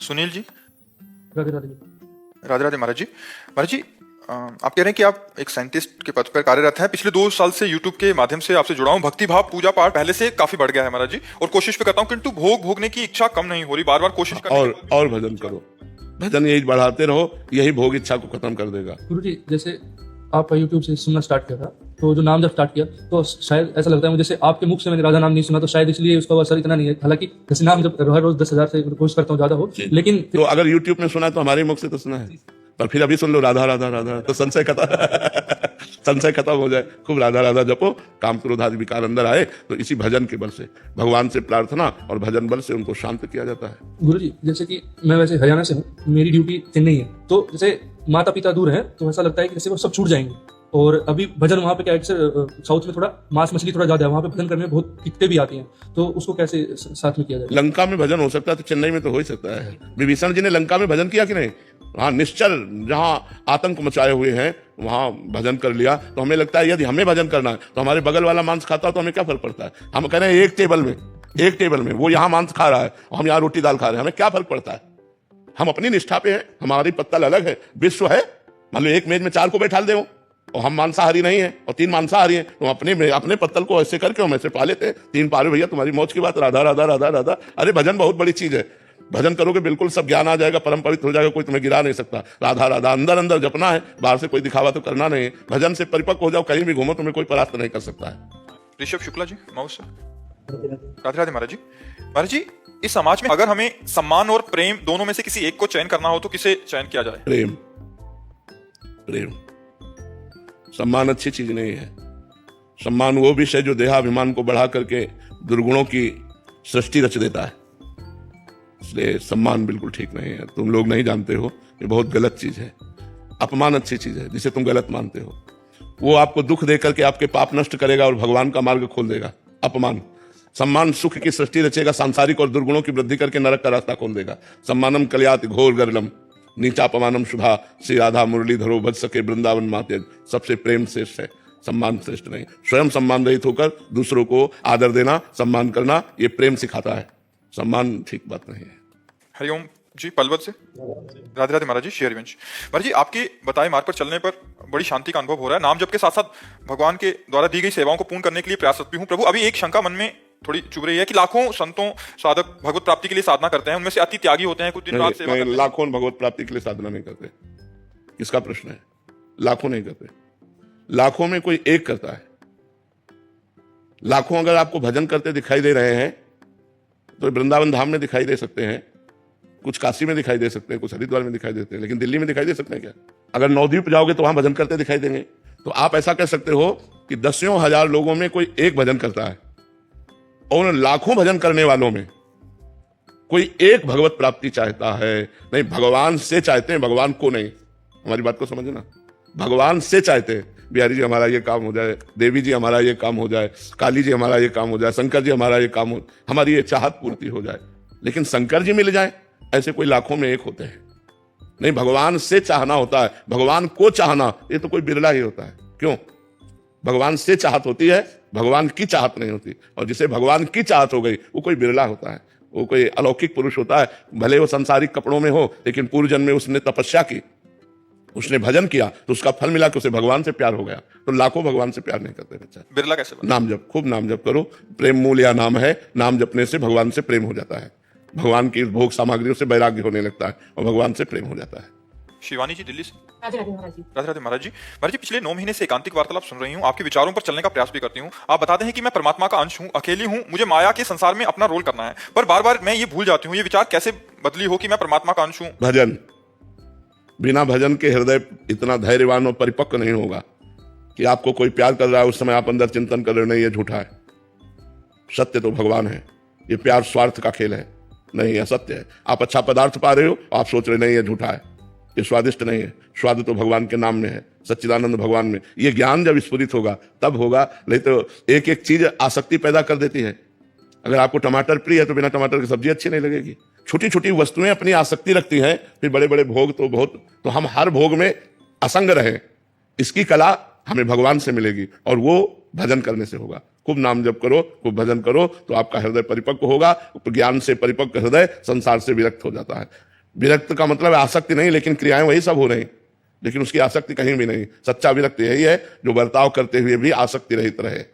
सुनील जी। राधे राधे। राधे राधे महाराज जी। महाराज जी, आप कह रहे हैं कि आप एक साइंटिस्ट के पद पर कार्यरत हैं। पिछले 2 साल से यूट्यूब के माध्यम से आपसे जुड़ा हूं। भक्ति भाव पूजा पाठ पहले से काफी बढ़ गया है महाराज जी, और कोशिश पे करता हूं, किंतु भोग भोगने की इच्छा कम नहीं हो रही। बार बार कोशिश करने और भजन करो, भजन यही बढ़ाते रहो, यही भोग इच्छा को खत्म कर देगा। गुरुजी, जैसे आप यूट्यूब से सुनना स्टार्ट किया था, तो जो नाम जब स्टार्ट किया तो शायद ऐसा लगता है मुझे, जैसे आपके मुख से मैंने राधा नाम नहीं सुना, तो शायद इसलिए उसका असर इतना नहीं है। हालांकि जैसे नाम जब हर रोज 10,000 से कोशिश करता हूँ ज्यादा हो, लेकिन तो अगर यूट्यूब में सुना तो हमारे मुख से तो सुना है, पर फिर अभी सुन लो राधा राधा राधा, तो संशय खत्म हो जाए। खूब राधा राधा जपो, काम क्रोध आदि विकार अंदर आए तो इसी भजन के बल से, भगवान से प्रार्थना और भजन बल से उनको शांत किया जाता है। गुरुजी, जैसे कि मैं वैसे हरियाणा से हूँ, मेरी ड्यूटी चेन्नई है, तो जैसे माता पिता दूर है तो ऐसा लगता है कि जैसे वो सब छूट जाएंगे। और अभी भजन वहाँ पे क्या है, साउथ में थोड़ा मांस मछली थोड़ा ज्यादा है, वहाँ पे भजन करने में बहुत दिक्कतें भी आती हैं, तो उसको कैसे साथ में किया जाए? लंका में भजन हो सकता है तो चेन्नई में तो हो ही सकता है। विभीषण जी ने लंका में भजन किया कि नहीं? हाँ, निश्चल जहाँ आतंक मचाए हुए हैं वहां भजन कर लिया। तो हमें लगता है यदि हमें भजन करना है तो हमारे बगल वाला मांस खाता तो हमें क्या फर्क पड़ता है? हम कह रहे हैं एक टेबल में वो यहाँ मांस खा रहा है और हम यहाँ रोटी दाल खा रहे हैं, हमें क्या फर्क पड़ता है? हम अपनी निष्ठा पे हैं, हमारी पत्तल अलग है, विश्व है। मान लो एक मेज में 4 को बैठा दे और हम मांसाहारी नहीं है और 3 मांसाहारी हैं, तो अपने पत्तल को ऐसे करके हम ऐसे पा लेते हैं। 3 पारे भैया, तुम्हारी मौज की बात, राधा राधा राधा राधा। अरे भजन बहुत बड़ी चीज है, भजन करोगे बिल्कुल सब ज्ञान आ जाएगा, परम पवित्र हो जाएगा, कोई तुम्हें गिरा नहीं सकता। राधा राधा अंदर अंदर जपना है, बाहर से कोई दिखावा तो करना नहीं है। भजन से परिपक्व हो जाओ, कहीं भी घूमो, तुम्हें कोई परास्त नहीं कर सकता है। ऋषभ शुक्ला जी, माउस से। राधे राधे महाराज जी। महाराज जी, इस समाज में अगर हमें सम्मान और प्रेम दोनों में से किसी एक को चयन करना हो तो किसे चयन किया जाए? प्रेम। सम्मान अच्छी चीज नहीं है। सम्मान वो विषय जो देहाभिमान को बढ़ा करके दुर्गुणों की सृष्टि रच देता है, इसलिए सम्मान बिल्कुल ठीक नहीं है। तुम लोग नहीं जानते हो, ये बहुत गलत चीज है। अपमान अच्छी चीज है, जिसे तुम गलत मानते हो। वो आपको दुख देकर के आपके पाप नष्ट करेगा और भगवान का मार्ग खोल देगा। अपमान। सम्मान सुख की सृष्टि रचेगा, सांसारिक और दुर्गुणों की वृद्धि करके नरक का रास्ता खोल देगा। सम्मानम कल्याति घोर गरलम नीचापमानम शुभा, श्री राधा मुरलीधरो भज सके वृंदावन माते। सबसे प्रेम श्रेष्ठ है, सम्मान श्रेष्ठ नहीं। स्वयं सम्मान रहित होकर दूसरों को आदर देना, सम्मान करना, ये प्रेम सिखाता है। सम्मान ठीक बात नहीं है। हरिओम जी, पलवल से। राधे राधे महाराज जी। शेरवंश महाराज जी, आपके बताए मार्ग पर चलने पर बड़ी शांति का अनुभव हो रहा है। नाम जप के साथ साथ भगवान के द्वारा दी गई सेवाओं को पूर्ण करने के लिए प्रयासरत भी हूँ। प्रभु, अभी एक शंका मन में थोड़ी चुभ रही है कि लाखों संतों साधक भगवत प्राप्ति के लिए साधना करते हैं, उनमें से अति त्यागी होते हैं, कुछ दिन रात सेवा करते हैं। लाखों भगवत प्राप्ति के लिए साधना नहीं करते। किसका प्रश्न है? लाखों नहीं करते, लाखों में कोई एक करता है। लाखों अगर आपको भजन करते दिखाई दे रहे हैं तो वृंदावन धाम में दिखाई दे सकते हैं, कुछ काशी में दिखाई दे सकते हैं, कुछ हरिद्वार में दिखाई देते हैं, लेकिन दिल्ली में दिखाई दे सकते हैं क्या? अगर नवद्वीप जाओगे तो वहां भजन करते दिखाई देंगे। तो आप ऐसा कह सकते हो कि 10,000 लोगों में कोई एक भजन करता है और उन लाखों भजन करने वालों में कोई एक भगवत प्राप्ति चाहता है। नहीं, भगवान से चाहते हैं, भगवान को नहीं। हमारी बात को समझना, भगवान से चाहते हैं बिहारी जी हमारा ये काम हो जाए, देवी जी हमारा ये काम हो जाए, काली जी हमारा ये काम हो जाए, शंकर जी हमारा ये काम हो, हमारी ये चाहत पूर्ति हो जाए। लेकिन शंकर जी मिल जाए ऐसे कोई लाखों में एक होते हैं। नहीं, भगवान से चाहना होता है, भगवान को चाहना ये तो कोई बिरला ही होता है। क्यों? भगवान से चाहत होती है, भगवान की चाहत नहीं होती। और जिसे भगवान की चाहत हो गई वो कोई बिरला होता है, वो कोई अलौकिक पुरुष होता है। भले वो संसारिक कपड़ों में हो, लेकिन पूर्व जन्म में उसने तपस्या की, उसने भजन किया, तो उसका फल मिला कि उसे भगवान से प्यार हो गया। तो लाखों भगवान से प्यार नहीं करते बच्चा। बिरला कैसे? नाम जप, खूब नाम जप करो। प्रेम मूल या नाम है, नाम जपने से भगवान से प्रेम हो जाता है। भगवान की भोग सामग्रियों से वैराग्य होने लगता है और भगवान से प्रेम हो जाता है। शिवानी जी, दिल्ली से। राधे राधे महाराज जी। राधे राधे महाराज जी। महाराज जी, पिछले 9 महीने से एकांतिक वार्तालाप सुन रही हूँ, आपके विचारों पर चलने का प्रयास भी करती हूँ। आप बताते हैं कि मैं परमात्मा का अंश हूँ, अकेली हूँ, मुझे माया के संसार में अपना रोल करना है, पर बार बार मैं ये भूल जाती हूँ। ये विचार कैसे बदली हो कि मैं परमात्मा का अंश हूँ? भजन। बिना भजन के हृदय इतना धैर्यवान और परिपक्व नहीं होगा कि आपको कोई प्यार कर रहा है उस समय आप अंदर चिंतन कर रहे हो, नहीं ये झूठा है, सत्य तो भगवान है। ये प्यार स्वार्थ का खेल है, नहीं यह सत्य है। आप अच्छा पदार्थ पा रहे हो, आप सोच रहे नहीं ये झूठा है, ये स्वादिष्ट नहीं है। स्वाद तो भगवान के नाम में है, सच्चिदानंद भगवान में। ये ज्ञान जब स्फुरित होगा तब होगा, नहीं तो एक एक चीज आसक्ति पैदा कर देती है। अगर आपको टमाटर प्रिय है तो बिना टमाटर की सब्जी अच्छी नहीं लगेगी। छोटी छोटी वस्तुएं अपनी आसक्ति रखती हैं, फिर बड़े बड़े भोग तो बहुत। तो हम हर भोग में असंग रहें, इसकी कला हमें भगवान से मिलेगी और वो भजन करने से होगा। खूब नाम जप करो, खूब भजन करो, तो आपका हृदय परिपक्व होगा। ज्ञान से परिपक्व हृदय संसार से विरक्त हो जाता है। विरक्त का मतलब है आसक्ति नहीं, लेकिन क्रियाएं वही सब हो रही, लेकिन उसकी आसक्ति कहीं भी नहीं। सच्चा विरक्त यही है जो बर्ताव करते हुए भी आसक्ति रहित रहे।